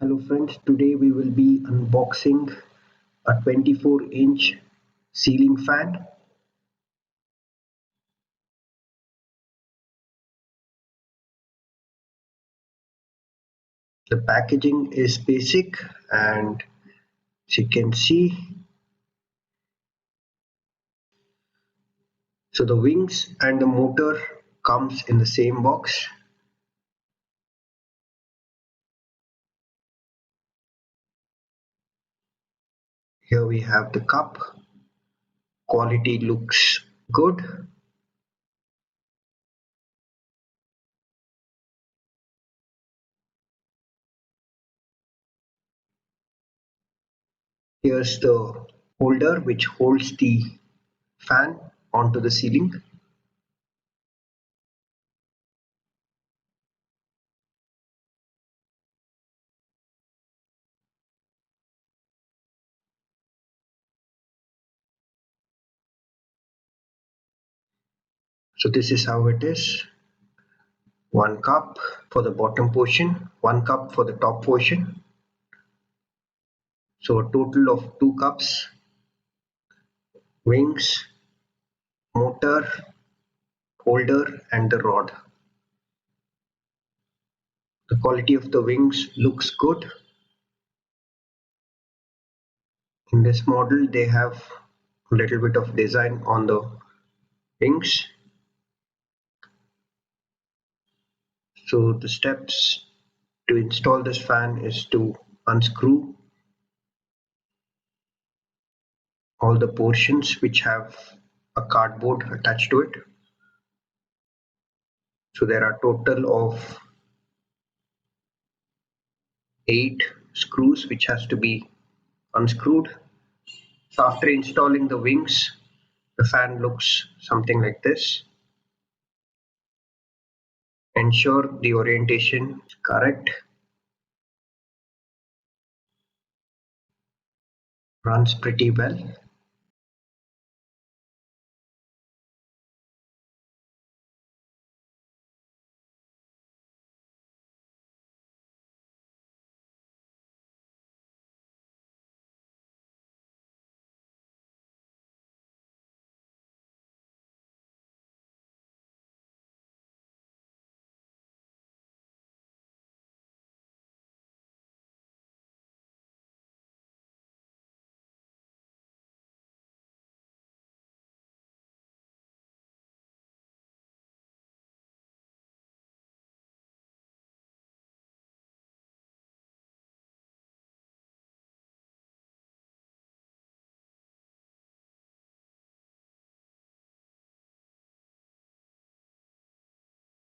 Hello friends, today we will be unboxing a 24-inch ceiling fan. The packaging is basic and as you can see, so the wings and the motor comes in the same box. Here we have the cup. Quality looks good. Here's the holder which holds the fan onto the ceiling. So this is how it is. One cup for the bottom portion, one cup for the top portion. So a total of 2 cups, wings, motor, holder and the rod. The quality of the wings looks good. In this model they have a little bit of design on the wings. So the steps to install this fan is to unscrew all the portions which have a cardboard attached to it. So there are total of 8 screws which has to be unscrewed. So after installing the wings, the fan looks something like this. Ensure the orientation is correct. Runs pretty well.